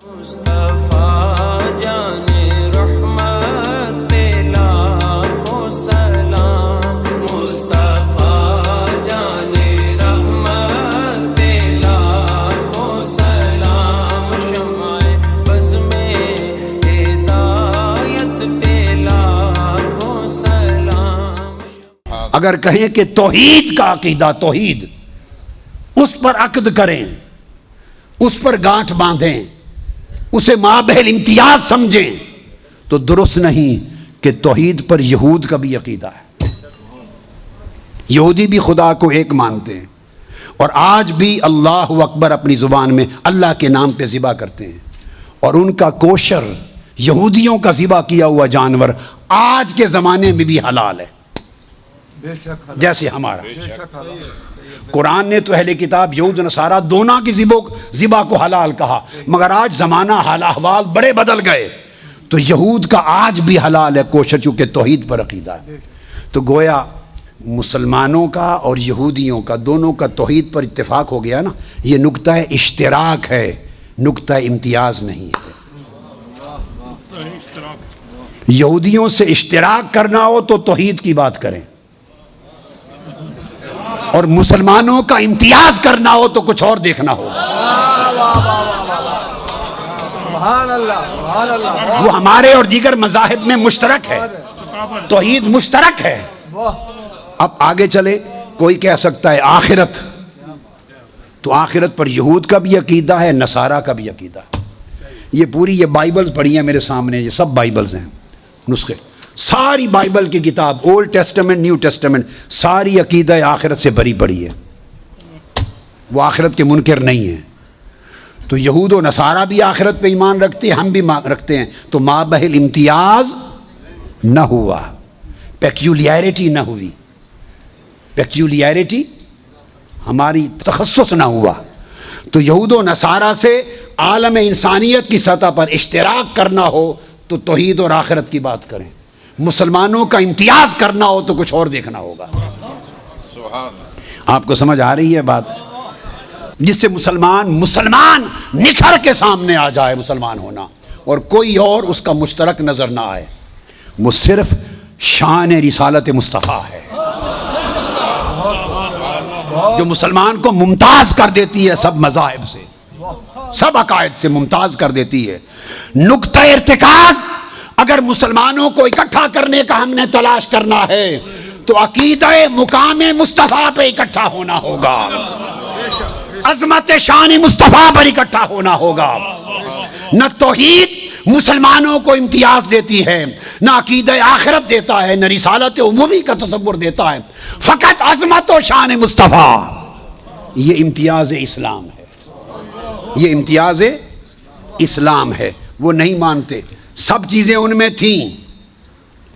مصطفیٰ جان رحمت پہ لاکھوں سلام، مصطفیٰ جان رحمت پہ لاکھوں سلام، شمع بزم ہدایت پہ لاکھوں سلام۔ اگر کہیں کہ توحید کا عقیدہ، توحید اس پر عقد کریں، اس پر گانٹھ باندھیں، اسے مابحل امتیاز سمجھیں، تو درست نہیں کہ توحید پر یہود کا بھی عقیدہ ہے۔ یہودی بھی خدا کو ایک مانتے ہیں اور آج بھی اللہ اکبر اپنی زبان میں اللہ کے نام پہ ذبح کرتے ہیں، اور ان کا کوشر، یہودیوں کا ذبح کیا ہوا جانور آج کے زمانے میں بھی حلال ہے جیسے ہمارا۔ قرآن نے تو اہل کتاب یہود نصارہ دونوں کی ذبح کو حلال کہا، مگر آج زمانہ حال احوال بڑے بدل گئے، تو یہود کا آج بھی حلال ہے کوشش، چونکہ توحید پر عقیدہ ہے۔ تو گویا مسلمانوں کا اور یہودیوں کا دونوں کا توحید پر اتفاق ہو گیا نا، یہ نقطہ اشتراک ہے، نقطہ امتیاز نہیں ہے۔ یہودیوں سے اشتراک کرنا ہو تو توحید کی بات کریں، اور مسلمانوں کا امتیاز کرنا ہو تو کچھ اور دیکھنا ہو۔ وہ ہمارے اور دیگر مذاہب میں مشترک ہے، توحید مشترک ہے۔ اب آگے چلے، کوئی کہہ سکتا ہے آخرت، تو آخرت پر یہود کا بھی عقیدہ ہے، نصارہ کا بھی عقیدہ ہے۔ یہ پوری یہ بائبل پڑھی ہیں میرے سامنے، یہ سب بائبلز ہیں، نسخے، ساری بائبل کی کتاب، اولڈ ٹیسٹمنٹ، نیو ٹیسٹمنٹ، ساری عقیدہ آخرت سے بری پڑی ہے، وہ آخرت کے منکر نہیں ہیں۔ تو یہود و نصارہ بھی آخرت پہ ایمان رکھتے ہیں، ہم بھی رکھتے ہیں، تو مابحل امتیاز نہ ہوا، پیکیولیرٹی نہ ہوئی، پیکیولیرٹی ہماری تخصص نہ ہوا۔ تو یہود و نصارہ سے عالم انسانیت کی سطح پر اشتراک کرنا ہو تو توحید اور آخرت کی بات کریں، مسلمانوں کا امتیاز کرنا ہو تو کچھ اور دیکھنا ہوگا۔ آپ کو سمجھ آ رہی ہے بات؟ جس سے مسلمان نکھر کے سامنے آ جائے مسلمان ہونا، اور کوئی اور اس کا مشترک نظر نہ آئے، وہ صرف شان رسالت مصطفیٰ ہے جو مسلمان کو ممتاز کر دیتی ہے سب مذاہب سے، سب عقائد سے ممتاز کر دیتی ہے۔ نقطہ ارتکاز اگر مسلمانوں کو اکٹھا کرنے کا ہم نے تلاش کرنا ہے تو عقیدہ مقام مصطفیٰ پہ اکٹھا ہونا ہوگا، عظمت شان مصطفیٰ پر اکٹھا ہونا ہوگا۔ نہ توحید مسلمانوں کو امتیاز دیتی ہے، نہ عقیدہ آخرت دیتا ہے، نہ رسالت عمومی کا تصور دیتا ہے، فقط عظمت و شان مصطفیٰ۔ یہ امتیاز اسلام ہے، یہ امتیاز اسلام ہے۔ وہ نہیں مانتے، سب چیزیں ان میں تھیں،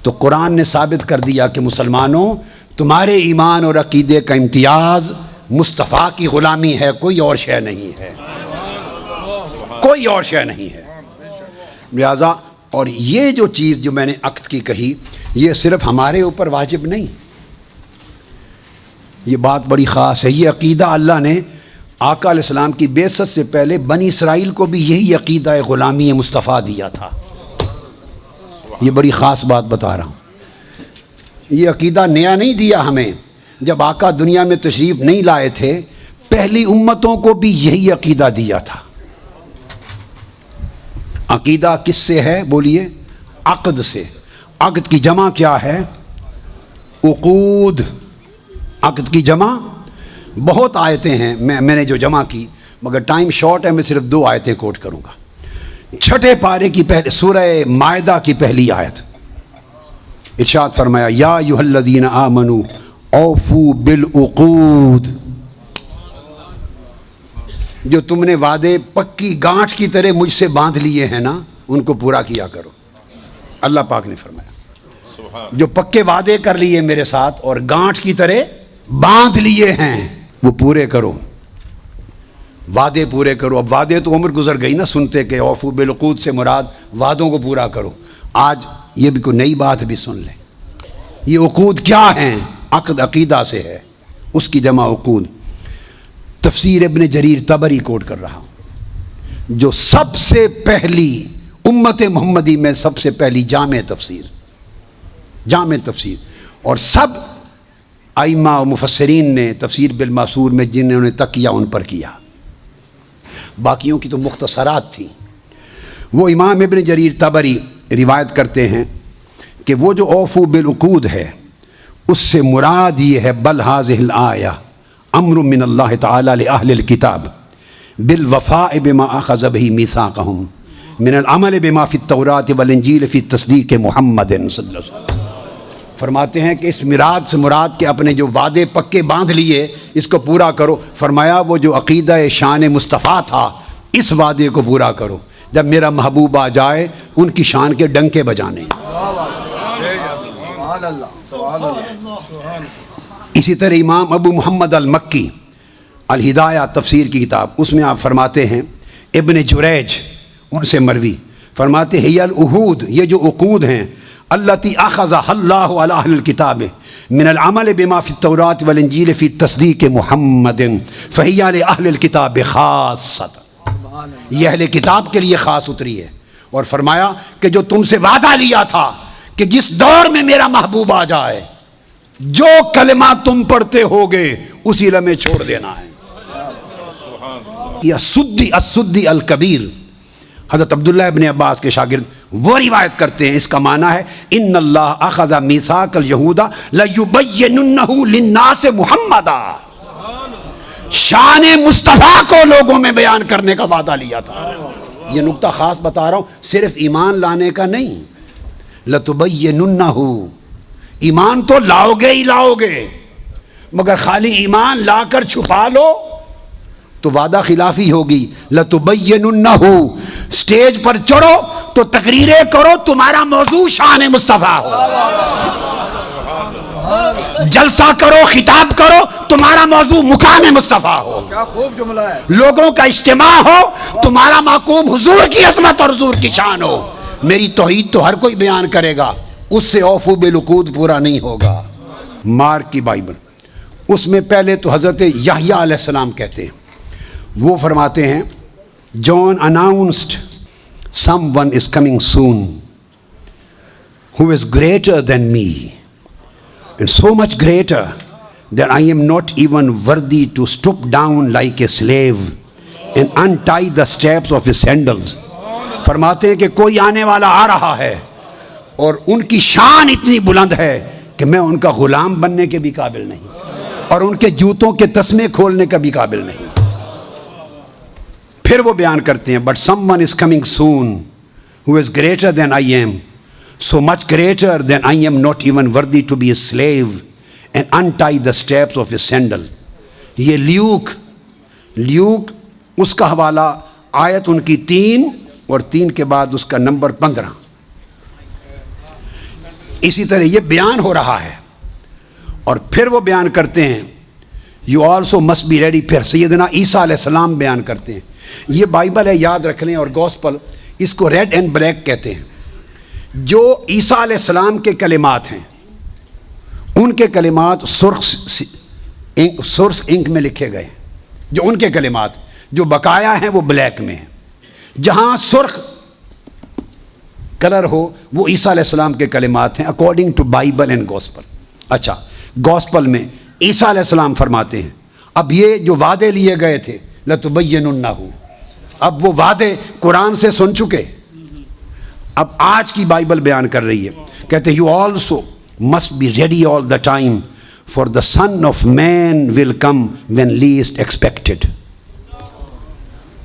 تو قرآن نے ثابت کر دیا کہ مسلمانوں، تمہارے ایمان اور عقیدے کا امتیاز مصطفیٰ کی غلامی ہے، کوئی اور شے نہیں ہے، کوئی اور شے نہیں ہے۔ لہذا اور یہ جو چیز جو میں نے عقد کی کہی، یہ صرف ہمارے اوپر واجب نہیں، یہ بات بڑی خاص ہے۔ یہ عقیدہ اللہ نے آقا علیہ السلام کی بعثت سے پہلے بنی اسرائیل کو بھی یہی عقیدہ غلامی مصطفیٰ دیا تھا۔ یہ بڑی خاص بات بتا رہا ہوں، یہ عقیدہ نیا نہیں دیا ہمیں۔ جب آقا دنیا میں تشریف نہیں لائے تھے، پہلی امتوں کو بھی یہی عقیدہ دیا تھا۔ عقیدہ کس سے ہے بولیے؟ عقد سے۔ عقد کی جمع کیا ہے؟ عقود۔ عقد کی جمع بہت آیتیں ہیں، میں نے جو جمع کی، مگر ٹائم شارٹ ہے، میں صرف 2 آیتیں کوٹ کروں گا۔ 6 پارے کی پہلے سورہ مائدہ کی پہلی آیت، ارشاد فرمایا یا ایھا الذین آمنوا اوفوا بالعقود، جو تم نے وعدے پکی گانٹھ کی طرح مجھ سے باندھ لیے ہیں نا، ان کو پورا کیا کرو۔ اللہ پاک نے فرمایا جو پکے وعدے کر لیے میرے ساتھ اور گانٹھ کی طرح باندھ لیے ہیں، وہ پورے کرو، وعدے پورے کرو۔ اب وعدے تو عمر گزر گئی نا سنتے کہ اوفوا بالعقود سے مراد وعدوں کو پورا کرو۔ آج یہ بھی کوئی نئی بات بھی سن لیں، یہ عقود کیا ہیں؟ عقد عقیدہ سے ہے، اس کی جمع عقود۔ تفسیر ابن جریر طبری کوٹ کر رہا ہوں، جو سب سے پہلی امت محمدی میں سب سے پہلی جامع تفسیر، اور سب ائمہ و مفسرین نے تفسیر بالماسور میں جنہوں نے تکیہ ان پر کیا، باقیوں کی تو مختصرات تھیں۔ وہ امام ابن جریر طبری روایت کرتے ہیں کہ وہ جو اوفو بالعقود ہے اس سے مراد یہ ہے بل ہذہ الآیہ امر من اللہ تعالی لأہل الکتاب بالوفاء بما اخذ به میثاقہم من العمل بما فی التوراۃ والانجیل فی تصدیق محمد صلی اللہ علیہ وسلم۔ فرماتے ہیں کہ اس مراد سے مراد کے اپنے جو وعدے پکے باندھ لیے اس کو پورا کرو۔ فرمایا وہ جو عقیدہ شان مصطفیٰ تھا اس وعدے کو پورا کرو، جب میرا محبوب آ جائے ان کی شان کے ڈنکے بجانے۔ اسی طرح امام ابو محمد المکی الہدایہ تفسیر کی کتاب، اس میں آپ فرماتے ہیں ابن جریج ان سے مروی فرماتے ہیں العہود، یہ جو عقود ہیں التی اخذها اللہ علی اہل الکتاب من العمل بما فی التوراۃ والانجیل فی تصدیق محمد فہی لأہل الکتاب خاصۃ، یہ اہل کتاب کے لیے خاص اتری ہے۔ اور فرمایا کہ جو تم سے وعدہ لیا تھا کہ جس دور میں میرا محبوب آ جائے جو کلمہ تم پڑھتے ہوگے اسی لمحے چھوڑ دینا ہے۔ یہ السدی الکبیر حضرت عبداللہ ابن عباس کے شاگرد وہ روایت کرتے ہیں، اس کا معنی ہے ان اللہ اخذ میثاق الیہود لیبیننہ للناس محمدا، شان مصطفیٰ کو لوگوں میں بیان کرنے کا وعدہ لیا تھا۔ یہ نقطہ خاص بتا رہا ہوں، صرف ایمان لانے کا نہیں، لتبیننہ، ایمان تو لاؤ گے ہی لاؤ گے، مگر خالی ایمان لا کر چھپا لو تو وعدہ خلافی ہوگی۔ لتبیننہ، سٹیج پر چڑھو تو تقریریں کرو تمہارا موضوع شان مصطفیٰ ہو، جلسہ کرو خطاب کرو تمہارا موضوع مقام مصطفیٰ ہو، کیا خوب جملہ ہے، لوگوں کا اجتماع ہو تمہارا معقوم حضور کی عظمت اور حضور کی شان ہو۔ میری توحید تو ہر کوئی بیان کرے گا، اس سے اوفو بالعقود پورا نہیں ہوگا۔ مارک کی بائبل، اس میں پہلے تو حضرت یحییٰ علیہ السلام کہتے ہیں، وہ فرماتے ہیں جان announced someone is coming soon who is greater than me and so much greater that I am not even worthy to stoop down like a slave and untie the straps of his sandals۔ فرماتے ہیں کہ کوئی آنے والا آ رہا ہے اور ان کی شان اتنی بلند ہے کہ میں ان کا غلام بننے کے بھی قابل نہیں اور ان کے جوتوں کے تسمے کھولنے کا بھی قابل نہیں۔ پھر وہ بیان کرتے ہیں but someone is coming soon who is greater than I am, so much greater than I am not even worthy to be a slave and untie the straps of his sandal۔ یہ Luke اس کا حوالہ آیت ان کی 3 اور 3 کے بعد اس کا number 15۔ اسی طرح یہ بیان ہو رہا ہے اور پھر وہ بیان کرتے ہیں you also must be ready۔ پھر سیدنا عیسیٰ علیہ السلام بیان کرتے ہیں، یہ بائبل ہے یاد رکھ لیں، اور گوسپل اس کو ریڈ اینڈ بلیک کہتے ہیں۔ جو عیسیٰ علیہ السلام کے کلمات ہیں ان کے کلمات سرخ انک میں لکھے گئے، جو ان کے کلمات جو بقایا ہیں وہ بلیک میں ہیں، جہاں سرخ کلر ہو وہ عیسیٰ علیہ السلام کے کلمات ہیں according to Bible and gospel. اچھا، گوسپل میں عیسیٰ علیہ السلام فرماتے ہیں اب یہ جو وعدے لیے گئے تھے لتبیننہ، اب وہ وعدے قرآن سے سن چکے، اب آج کی بائبل بیان کر رہی ہے، کہتے you also must be ready all the time for the son of man will come when least expected۔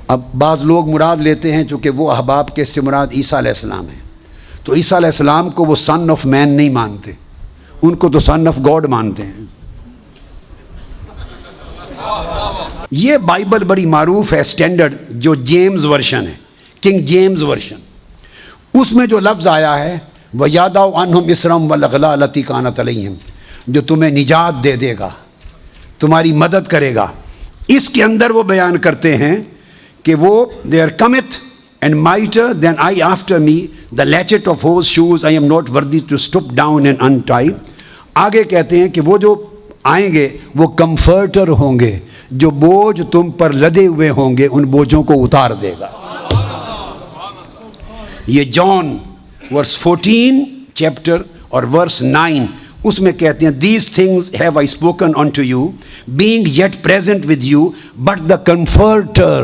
اب بعض لوگ مراد لیتے ہیں چونکہ وہ احباب کے سے مراد عیسیٰ علیہ السلام ہیں، تو عیسیٰ علیہ السلام کو وہ سن آف مین نہیں مانتے، ان کو تو سن آف گاڈ مانتے ہیں۔ یہ بائبل بڑی معروف ہے اسٹینڈرڈ جو جیمز ورشن ہے، کنگ جیمز ورشن، اس میں جو لفظ آیا ہے وَيَدَعُ عَنْهُمْ إِصْرَهُمْ وَالْأَغْلَالَ الَّتِي كَانَتْ عَلَيْهِمْ، جو تمہیں نجات دے دے گا، تمہاری مدد کرے گا۔ اس کے اندر وہ بیان کرتے ہیں کہ وہ there cometh and mightier than I after me the latchet of whose shoes I am not worthy to stoop down and untie۔ آگے کہتے ہیں کہ وہ جو آئیں گے وہ کمفرٹر ہوں گے، جو بوجھ تم پر لدے ہوئے ہوں گے ان بوجھوں کو اتار دے گا۔ یہ جان ورس 14 چیپٹر اور ورس 9 اس میں کہتے ہیں these things have I spoken unto you being yet present with you but the comforter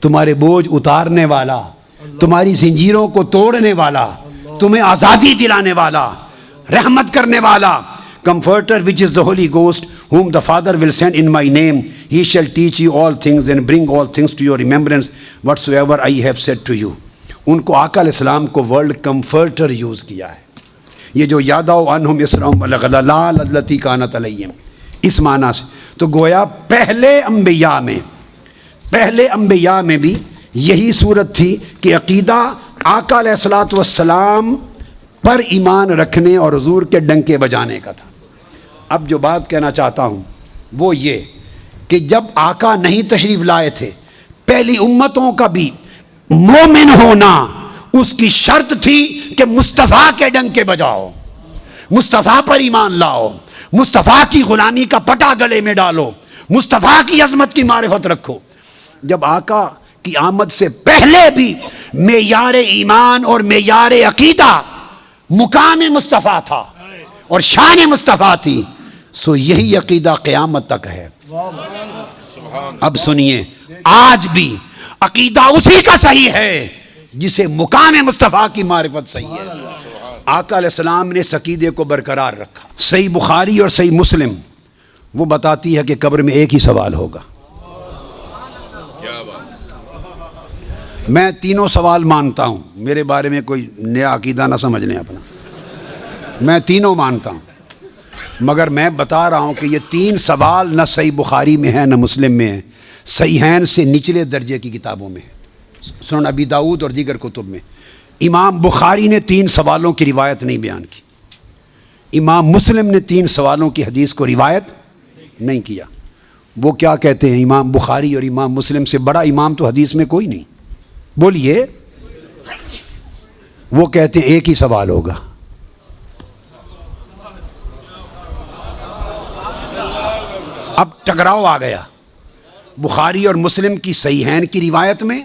تمہارے بوجھ اتارنے والا, تمہاری زنجیروں کو توڑنے والا, تمہیں آزادی دلانے والا, رحمت کرنے والا, Comforter which is the Holy Ghost whom the Father will send in my name, he shall teach you all things and bring all things to your remembrance whatsoever I have said to you. ان کو آقا علیہ السلام کو world comforter use کیا ہے. یہ جو یادو عنہم اسرہم الغلال التی کانت علیہم اس معنی سے, تو گویا پہلے انبیاء میں بھی یہی صورت تھی کہ عقیدہ آقا علیہ الصلوۃ والسلام پر ایمان رکھنے اور حضور کے ڈنکے بجانے کا تھا. اب جو بات کہنا چاہتا ہوں وہ یہ کہ جب آقا نہیں تشریف لائے تھے, پہلی امتوں کا بھی مومن ہونا اس کی شرط تھی کہ مصطفیٰ کے ڈنکے بجاؤ, مصطفیٰ پر ایمان لاؤ, مصطفیٰ کی غلامی کا پٹا گلے میں ڈالو, مصطفیٰ کی عظمت کی معرفت رکھو. جب آقا کی آمد سے پہلے بھی معیار ایمان اور معیار عقیدہ مقام مصطفیٰ تھا اور شان مصطفیٰ تھی, سو یہی عقیدہ قیامت تک ہے. اب سنیے, آج بھی عقیدہ اسی کا صحیح ہے جسے مقام مصطفیٰ کی معرفت صحیح ہے. آقا علیہ السلام نے اس عقیدے کو برقرار رکھا. صحیح بخاری اور صحیح مسلم وہ بتاتی ہے کہ قبر میں ایک ہی سوال ہوگا. میں تینوں سوال مانتا ہوں, میرے بارے میں کوئی نیا عقیدہ نہ سمجھ لیں اپنا, میں تینوں مانتا ہوں, مگر میں بتا رہا ہوں کہ یہ تین سوال نہ صحیح بخاری میں ہے نہ مسلم میں ہے, صحیحین سے نچلے درجے کی کتابوں میں ہے, سنن ابی داؤد اور دیگر کتب میں. امام بخاری نے تین سوالوں کی روایت نہیں بیان کی, امام مسلم نے تین سوالوں کی حدیث کو روایت نہیں کیا. وہ کیا کہتے ہیں, امام بخاری اور امام مسلم سے بڑا امام تو حدیث میں کوئی نہیں. بولیے, وہ کہتے ہیں ایک ہی سوال ہوگا. اب ٹکراؤ آ گیا بخاری اور مسلم کی صحیحین کی روایت میں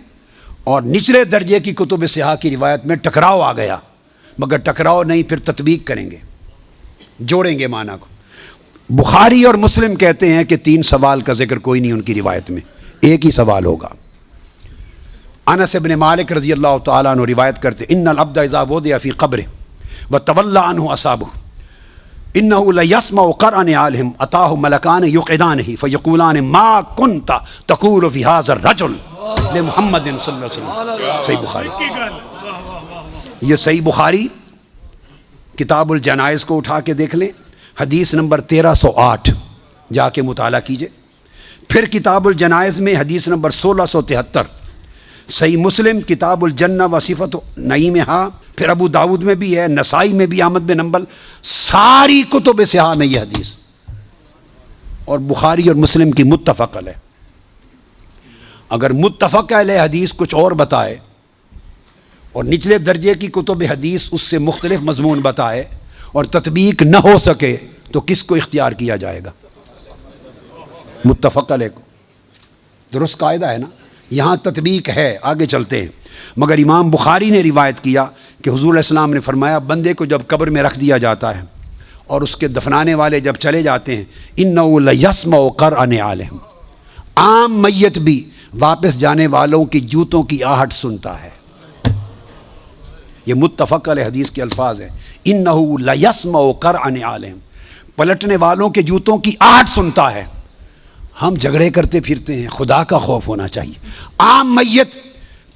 اور نچلے درجے کی کتب صحاح کی روایت میں ٹکراؤ آ گیا, مگر ٹکراؤ نہیں, پھر تطبیق کریں گے, جوڑیں گے معنی کو. بخاری اور مسلم کہتے ہیں کہ تین سوال کا ذکر کوئی نہیں ان کی روایت میں, ایک ہی سوال ہوگا. انس ابن مالک رضی اللہ تعالیٰ عنہ روایت کرتے, ان العبد اذا وضع فی قبرہ وتولی عنہ اصحابہ انه لیسمع قرع نعالہم اتاہ ملکان یقعدانہ فیقولان ما کنت تقول فی ھذا الرجل لمحمد صلی اللہ علیہ وسلم. صحیح بخاری. یہ صحیح بخاری کتاب الجنائز کو اٹھا کے دیکھ لیں, حدیث نمبر 1308 جا کے مطالعہ کیجئے. پھر کتاب الجنائز میں حدیث نمبر 1673, صحیح مسلم کتاب الجنہ و صفت نعیمہا, پھر ابو داود میں بھی ہے, نسائی میں بھی, احمد بن حنبل, ساری کتب صحاح میں یہ حدیث, اور بخاری اور مسلم کی متفق علیہ. اگر متفق علیہ حدیث کچھ اور بتائے اور نچلے درجے کی کتب حدیث اس سے مختلف مضمون بتائے اور تطبیق نہ ہو سکے تو کس کو اختیار کیا جائے گا؟ متفق علیہ کو. درست قاعدہ ہے نا, یہاں تطبیق ہے, آگے چلتے ہیں. مگر امام بخاری نے روایت کیا کہ حضور علیہ السلام نے فرمایا, بندے کو جب قبر میں رکھ دیا جاتا ہے اور اس کے دفنانے والے جب چلے جاتے ہیں, اِنَّهُ لَيَسْمَعُ قَرْعَ نِعَالِهِمْ, عام میت بھی واپس جانے والوں کی جوتوں کی آہٹ سنتا ہے. یہ متفق علیہ حدیث کے الفاظ ہیں, اِنَّهُ لَيَسْمَعُ قَرْعَ نِعَالِهِمْ, پلٹنے والوں کے جوتوں کی آہٹ سنتا ہے. ہم جھگڑے کرتے پھرتے ہیں, خدا کا خوف ہونا چاہیے. عام میت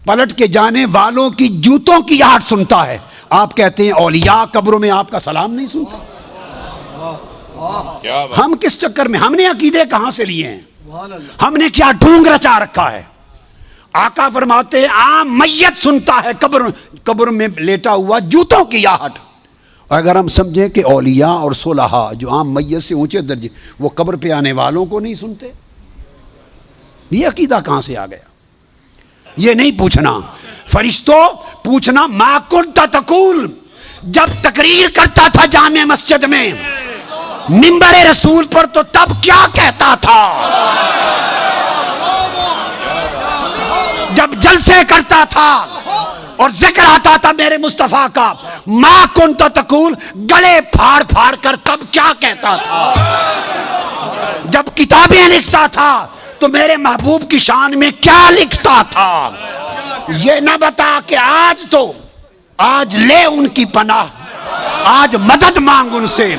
پلٹ کے جانے والوں کی جوتوں کی آہٹ سنتا ہے. آپ کہتے ہیں اولیاء قبروں میں آپ کا سلام نہیں سنتا. ہم کس چکر میں, ہم نے عقیدے کہاں سے لیے ہیں, ہم نے کیا ڈھونگ رچا رکھا ہے. آقا فرماتے ہیں عام میت سنتا ہے قبر میں لیٹا ہوا جوتوں کی آہٹ. اگر ہم سمجھیں کہ اولیاء اور صلحاء جو عام میت سے اونچے درجے وہ قبر پہ آنے والوں کو نہیں سنتے, یہ عقیدہ کہاں سے آ گیا؟ یہ نہیں پوچھنا فرشتوں, پوچھنا ما کنت تقول, جب تقریر کرتا تھا جامع مسجد میں منبر رسول پر تو تب کیا کہتا تھا, جب جلسے کرتا تھا اور ذکر آتا تھا میرے مصطفیٰ کا، ما کنت تقول، گلے پھاڑ پھاڑ کر تب کیا کہتا تھا؟ جب کتابیں لکھتا تھا تو میرے محبوب کی شان میں کیا لکھتا تھا؟ یہ نہ بتا کہ آج لے ان کی پناہ، آج مدد مانگ ان سے،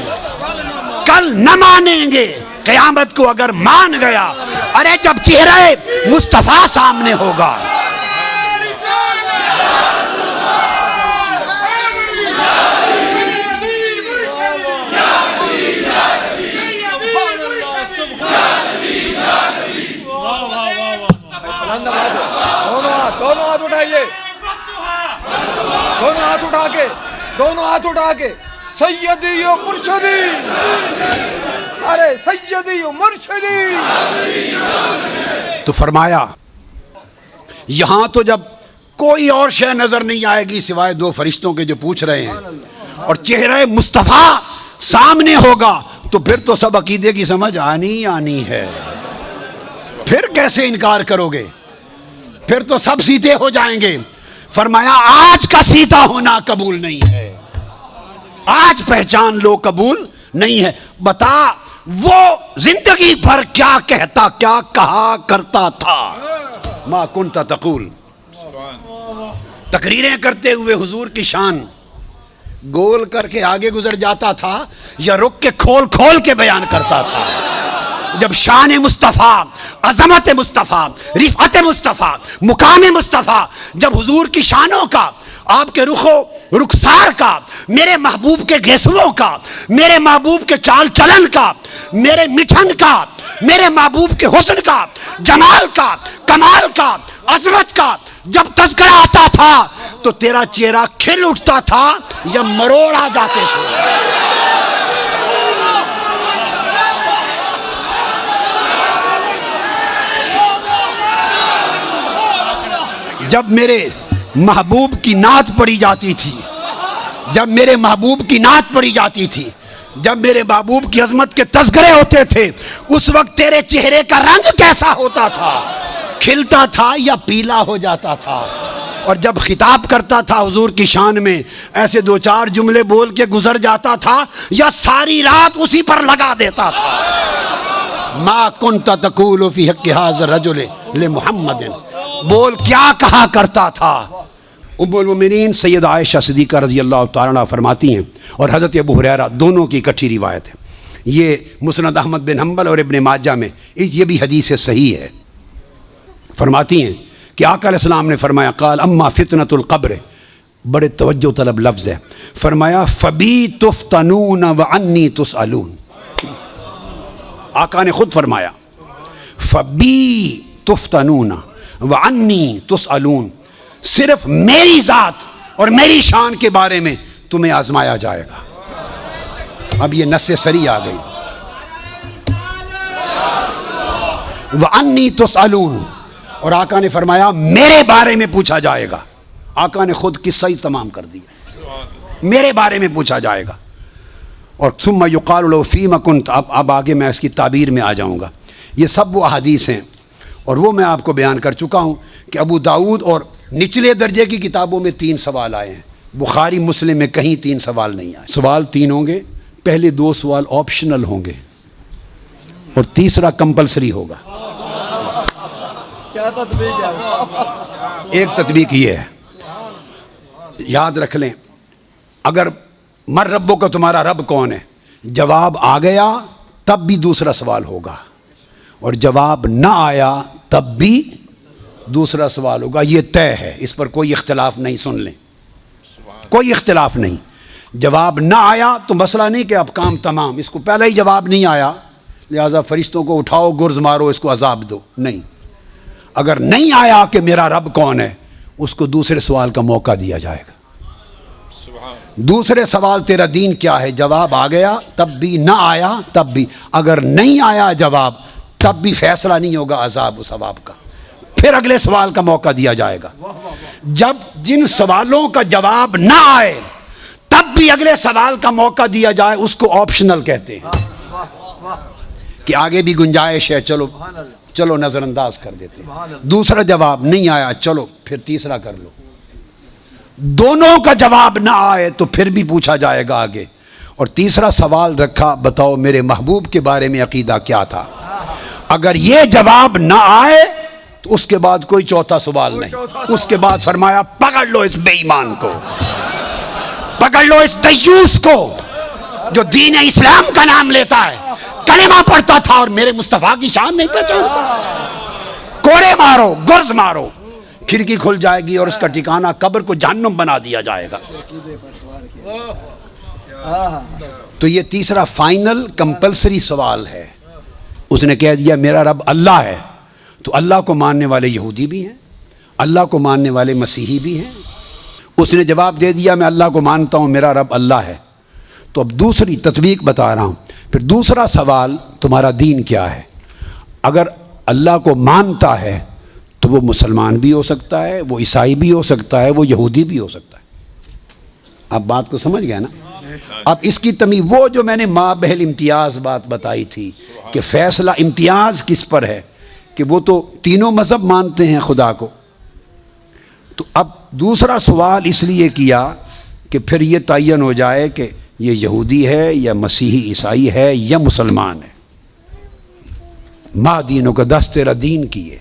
کل نہ مانیں گے، قیامت کو اگر مان گیا، ارے جب چہرہ مصطفیٰ سامنے ہوگا، دونوں ہاتھ اٹھائیے، دونوں ہاتھ اٹھا کے سیدی و مرشدی، ارے سیدی و مرشدی۔ تو فرمایا یہاں تو جب کوئی اور شے نظر نہیں آئے گی سوائے دو فرشتوں کے جو پوچھ رہے ہیں، اور چہرہ مصطفیٰ سامنے ہوگا تو پھر تو سب عقیدے کی سمجھ آنی ہے، پھر کیسے انکار کرو گے؟ پھر تو سب سیدھے ہو جائیں گے۔ فرمایا آج کا سیدھا ہونا قبول نہیں ہے، آج پہچان لو قبول نہیں ہے۔ بتا وہ زندگی بھر کیا کہا کرتا تھا؟ ما کنت تقول، تقریریں کرتے ہوئے حضور کی شان گول کر کے آگے گزر جاتا تھا یا رک کے کھول کے بیان کرتا تھا؟ جب شان مصطفیٰ، عظمت مصطفیٰ، رفعت مصطفیٰ، مقام مصطفیٰ، جب حضور کی شانوں کا، آپ کے رخسار کا، میرے محبوب کے گھیسوؤں کا، میرے محبوب کے چال چلن کا، میرے مٹھن کا، میرے محبوب کے حسن کا، جمال کا، کمال کا، عظمت کا جب تذکرہ آتا تھا تو تیرا چہرہ کھل اٹھتا تھا یا مروڑ آ جاتے تھے؟ جب میرے محبوب کی نعت پڑھی جاتی تھی، جب میرے محبوب کی نعت پڑھی جاتی تھی، جب میرے محبوب کی عظمت کے تذکرے ہوتے تھے، اس وقت تیرے چہرے کا رنگ کیسا ہوتا تھا؟ کھلتا تھا یا پیلا ہو جاتا تھا؟ اور جب خطاب کرتا تھا حضور کی شان میں، ایسے دو چار جملے بول کے گزر جاتا تھا یا ساری رات اسی پر لگا دیتا تھا؟ ما کنت تقول فی حق ھذا الرجل لمحمد، بول کیا کہا کرتا تھا؟ ام المؤمنین سیدہ عائشہ صدیقہ رضی اللہ تعالیٰ عنہ فرماتی ہیں، اور حضرت ابو ہریرہ، دونوں کی اکٹھی روایت ہے، یہ مسند احمد بن حنبل اور ابن ماجہ میں یہ بھی حدیث صحیح ہے۔ فرماتی ہیں کہ آقا علیہ السلام نے فرمایا، قال اما فتنۃ القبر، بڑے توجہ طلب لفظ ہے، فرمایا فبی تفتنون وعنی تسألون۔ آقا نے خود فرمایا فبی تفتنون وعنی تسألون، صرف میری ذات اور میری شان کے بارے میں تمہیں آزمایا جائے گا۔ اب یہ نص سری آ گئی، وعنی تسألون، اور آقا نے فرمایا میرے بارے میں پوچھا جائے گا۔ آقا نے خود قصہ ہی تمام کر دیا، میرے بارے میں پوچھا جائے گا۔ اور ثم یقال له فیما کنت، اب آگے میں اس کی تعبیر میں آ جاؤں گا۔ یہ سب وہ احادیث ہیں، اور وہ میں آپ کو بیان کر چکا ہوں کہ ابو داؤد اور نچلے درجے کی کتابوں میں 3 سوال آئے ہیں، بخاری مسلم میں کہیں 3 سوال نہیں آئے۔ سوال 3 ہوں گے، پہلے 2 سوال آپشنل ہوں گے اور تیسرا کمپلسری ہوگا۔ کیا تطبیق ہے؟ ایک تطبیق یہ ہے، یاد رکھ لیں، اگر مر ربوں کا، تمہارا رب کون ہے، جواب آ گیا تب بھی دوسرا سوال ہوگا، اور جواب نہ آیا تب بھی دوسرا سوال ہوگا۔ یہ طے ہے، اس پر کوئی اختلاف نہیں، سن لیں، کوئی اختلاف نہیں۔ جواب نہ آیا تو مسئلہ نہیں کہ اب کام تمام، اس کو پہلے ہی جواب نہیں آیا لہذا فرشتوں کو اٹھاؤ، گرز مارو، اس کو عذاب دو، نہیں۔ اگر نہیں آیا کہ میرا رب کون ہے، اس کو دوسرے سوال کا موقع دیا جائے گا۔ دوسرے سوال تیرا دین کیا ہے، جواب آ گیا تب بھی، نہ آیا تب بھی، اگر نہیں آیا جواب تب بھی فیصلہ نہیں ہوگا عذاب و ثواب کا، پھر اگلے سوال کا موقع دیا جائے گا۔ جب جن سوالوں کا جواب نہ آئے تب بھی اگلے سوال کا موقع دیا جائے، اس کو آپشنل کہتے ہیں، کہ آگے بھی گنجائش ہے، چلو نظر انداز کر دیتے ہیں۔ دوسرا جواب نہیں آیا، چلو پھر تیسرا کر لو۔ دونوں کا جواب نہ آئے تو پھر بھی پوچھا جائے گا آگے. اور تیسرا سوال رکھا، بتاؤ میرے محبوب کے بارے میں عقیدہ کیا تھا. اگر یہ جواب نہ آئے تو اس کے بعد کوئی چوتھا سوال نہیں. اس کے بعد فرمایا پکڑ لو اس بے ایمان کو، پکڑ لو اس دیوس کو جو دین اسلام کا نام لیتا ہے، کلمہ پڑھتا تھا اور میرے مصطفیٰ کی شان نہیں پہچانتا. کوڑے مارو، گرز مارو، کھڑکی کھل جائے گی اور اس کا ٹھکانہ قبر کو جہنم بنا دیا جائے گا. تو یہ تیسرا فائنل کمپلسری سوال ہے. اس نے کہہ دیا میرا رب اللہ ہے، تو اللہ کو ماننے والے یہودی بھی ہیں، اللہ کو ماننے والے مسیحی بھی ہیں. اس نے جواب دے دیا میں اللہ کو مانتا ہوں، میرا رب اللہ ہے. تو اب دوسری تطبیق بتا رہا ہوں. پھر دوسرا سوال تمہارا دین کیا ہے. اگر اللہ کو مانتا ہے تو وہ مسلمان بھی ہو سکتا ہے، وہ عیسائی بھی ہو سکتا ہے، وہ یہودی بھی ہو سکتا ہے. آپ بات کو سمجھ گئے نا. اب اس کی تمیز وہ جو میں نے مابحل امتیاز بات بتائی تھی کہ فیصلہ امتیاز کس پر ہے، کہ وہ تو تینوں مذہب مانتے ہیں خدا کو. تو اب دوسرا سوال اس لیے کیا کہ پھر یہ تعین ہو جائے کہ یہ یہودی ہے یا مسیحی عیسائی ہے یا مسلمان ہے. ما دینوں کا 10 تیرا دین کیے،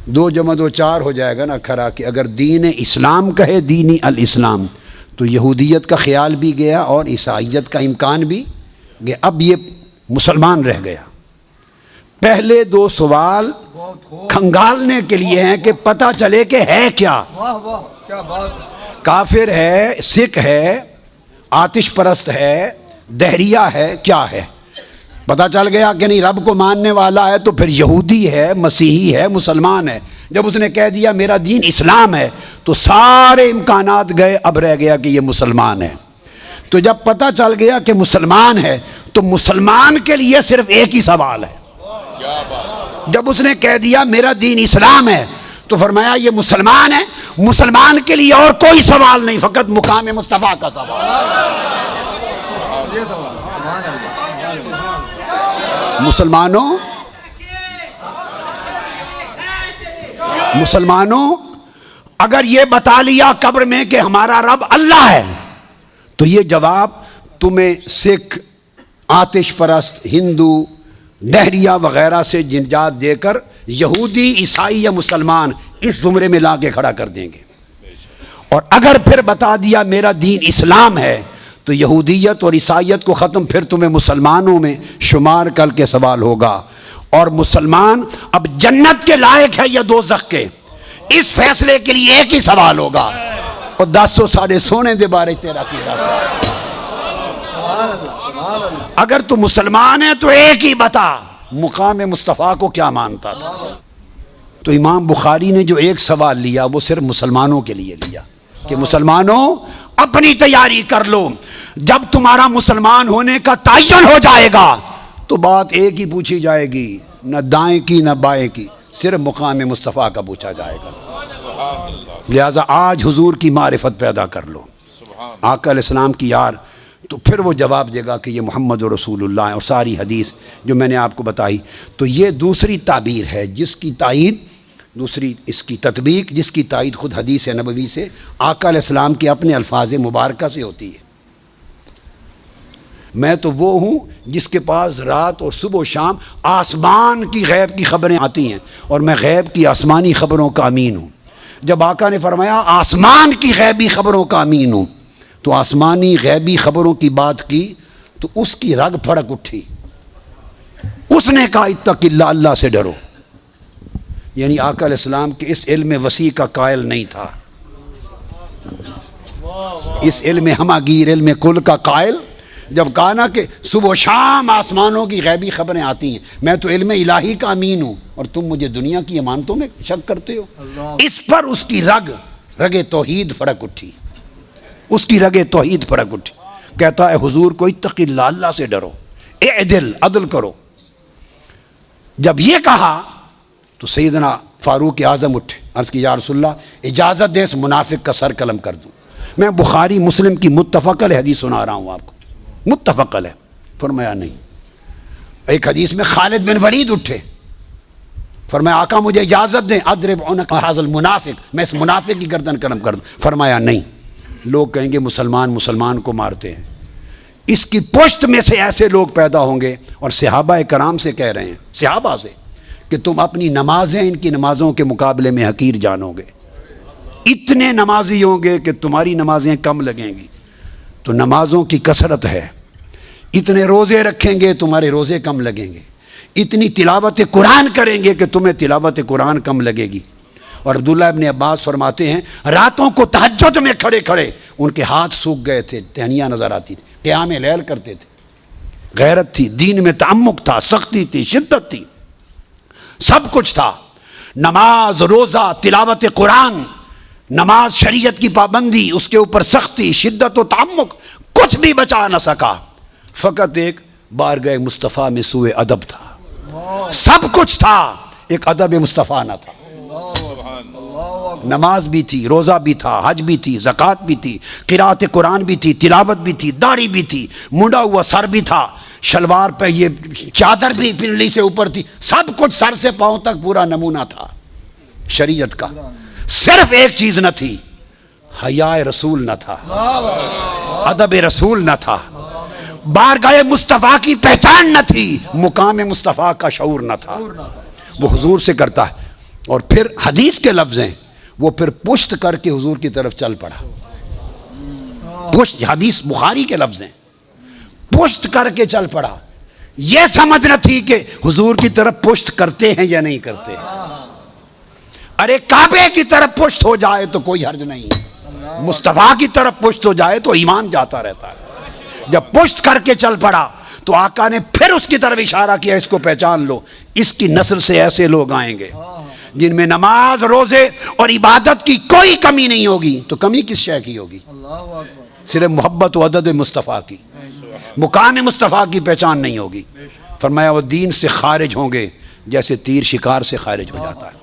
2 + 2 4 ہو جائے گا نا کھرا. کہ اگر دین اسلام کہے دینی الاسلام تو یہودیت کا خیال بھی گیا اور عیسائیت کا امکان بھی گیا. اب یہ مسلمان رہ گیا. پہلے 2 سوال کھنگالنے کے لیے ہیں کہ پتہ چلے کہ ہے کیا. کافر ہے، سکھ ہے، آتش پرست ہے، دہریہ ہے، کیا ہے. پتہ چل گیا کہ نہیں رب کو ماننے والا ہے تو پھر یہودی ہے، مسیحی ہے، مسلمان ہے. جب اس نے کہہ دیا میرا دین اسلام ہے تو سارے امکانات گئے. اب رہ گیا کہ یہ مسلمان ہے. تو جب پتہ چل گیا کہ مسلمان ہے تو مسلمان کے لیے صرف ایک ہی سوال ہے. جب اس نے کہہ دیا میرا دین اسلام ہے تو فرمایا یہ مسلمان ہے. مسلمان کے لیے اور کوئی سوال نہیں، فقط مقام مصطفیٰ کا سوال. مسلمانوں اگر یہ بتا لیا قبر میں کہ ہمارا رب اللہ ہے تو یہ جواب تمہیں سکھ، آتش پرست، ہندو، دہریہ وغیرہ سے نجات دے کر یہودی، عیسائی یا مسلمان اس زمرے میں لا کے کھڑا کر دیں گے. اور اگر پھر بتا دیا میرا دین اسلام ہے تو یہودیت اور عیسائیت کو ختم، پھر تمہیں مسلمانوں میں شمار کر کے سوال ہوگا. اور مسلمان اب جنت کے لائق ہے یا دوزخ کے، اس فیصلے کے لیے ایک ہی سوال ہوگا. اور 10 ساڑھے سونے دے بارے تیرا کیا. اگر تو مسلمان ہے تو ایک ہی بتا مقام مصطفیٰ کو کیا مانتا تھا. تو امام بخاری نے جو ایک سوال لیا وہ صرف مسلمانوں کے لیے لیا کہ مسلمانوں اپنی تیاری کر لو. جب تمہارا مسلمان ہونے کا تعین ہو جائے گا تو بات ایک ہی پوچھی جائے گی، نہ دائیں کی نہ بائیں کی، صرف مقام مصطفیٰ کا پوچھا جائے گا. لہٰذا آج حضور کی معرفت پیدا کر لو، آقا علیہ السلام کی یار. تو پھر وہ جواب دے گا کہ یہ محمد رسول اللہ ہے. اور ساری حدیث جو میں نے آپ کو بتائی تو یہ دوسری تعبیر ہے جس کی تائید، دوسری اس کی تطبیق جس کی تائید خود حدیث نبوی سے، آقا علیہ السلام کے اپنے الفاظ مبارکہ سے ہوتی ہے. میں تو وہ ہوں جس کے پاس رات اور صبح و شام آسمان کی غیب کی خبریں آتی ہیں اور میں غیب کی آسمانی خبروں کا امین ہوں. جب آقا نے فرمایا آسمان کی غیبی خبروں کا امین ہوں تو آسمانی غیبی خبروں کی بات کی تو اس کی رگ پھڑک اٹھی. اس نے کہا اتق اللہ، اللہ سے ڈرو. یعنی آقا علیہ السلام کے اس علم وسیع کا قائل نہیں تھا، اس علم ہماگیر، علم کل کا قائل. جب کہا نا کہ صبح و شام آسمانوں کی غیبی خبریں آتی ہیں، میں تو علم الہی کا امین ہوں اور تم مجھے دنیا کی امانتوں میں شک کرتے ہو. اس پر اس کی رگ توحید پھڑک اٹھی، اس کی رگ توحید پھڑک اٹھی. کہتا ہے حضور کو اتق اللہ، اللہ سے ڈرو، اعدل، عدل کرو. جب یہ کہا تو سیدنا فاروق اعظم اٹھے، عرض کی یا رسول اللہ اجازت دے اس منافق کا سر قلم کر دوں. میں بخاری مسلم کی متفق علیہ حدیث سنا رہا ہوں آپ کو، متفق علیہ. فرمایا نہیں. ایک حدیث میں خالد بن ولید اٹھے، فرمایا آقا مجھے اجازت دیں اضرب عنق ھذا المنافق، میں اس منافق کی گردن کرم کر دوں۔ فرمایا نہیں، لوگ کہیں گے مسلمان کو مارتے ہیں، اس کی پشت میں سے ایسے لوگ پیدا ہوں گے، اور صحابہ کرام سے کہہ رہے ہیں، صحابہ سے، کہ تم اپنی نمازیں ان کی نمازوں کے مقابلے میں حقیر جانو گے، اتنے نمازی ہوں گے کہ تمہاری نمازیں کم لگیں گی۔ تو نمازوں کی کثرت ہے، اتنے روزے رکھیں گے تمہارے روزے کم لگیں گے، اتنی تلاوت قرآن کریں گے کہ تمہیں تلاوت قرآن کم لگے گی۔ اور عبداللہ ابن عباس فرماتے ہیں راتوں کو تہجد میں کھڑے کھڑے ان کے ہاتھ سوکھ گئے تھے، ٹہنیاں نظر آتی تھی، قیام لیل کرتے تھے۔ غیرت تھی، دین میں تعمق تھا، سختی تھی، شدت تھی، سب کچھ تھا۔ نماز، روزہ، تلاوت قرآن، نماز شریعت کی پابندی، اس کے اوپر سختی، شدت و تعمق، کچھ بھی بچا نہ سکا، فقط ایک بارگاہ مصطفیٰ میں سوء ادب تھا۔ سب کچھ تھا، ایک ادب مصطفیٰ نہ تھا۔ نماز بھی تھی، روزہ بھی تھا، حج بھی تھی، زکوٰۃ بھی تھی، قرات قرآن بھی تھی، تلاوت بھی تھی، داڑھی بھی تھی، منڈا ہوا سر بھی تھا، شلوار پہ یہ چادر بھی پنڈلی سے اوپر تھی، سب کچھ سر سے پاؤں تک پورا نمونہ تھا شریعت کا۔ صرف ایک چیز نہ تھی، حیاء رسول نہ تھا، ادب رسول نہ تھا، بارگاہ مصطفیٰ کی پہچان نہ تھی، مقام مصطفیٰ کا شعور نہ تھا۔ وہ حضور سے کرتا ہے، اور پھر حدیث کے لفظ ہیں، وہ پھر پشت کر کے حضور کی طرف چل پڑا۔ پشت، حدیث بخاری کے لفظ ہیں، پشت کر کے چل پڑا۔ یہ سمجھ نہ تھی کہ حضور کی طرف پشت کرتے ہیں یا نہیں کرتے۔ ارے کعبے کی طرف پشت ہو جائے تو کوئی حرج نہیں، مصطفیٰ کی طرف پشت ہو جائے تو ایمان جاتا رہتا ہے۔ جب پشت کر کے چل پڑا تو آقا نے پھر اس کی طرف اشارہ کیا، اس کو پہچان لو، اس کی نسل سے ایسے لوگ آئیں گے جن میں نماز، روزے اور عبادت کی کوئی کمی نہیں ہوگی۔ تو کمی کس شے کی ہوگی؟ صرف محبت و عدد مصطفیٰ کی، مقام مصطفیٰ کی پہچان نہیں ہوگی۔ فرمایا وہ دین سے خارج ہوں گے جیسے تیر شکار سے خارج ہو جاتا ہے۔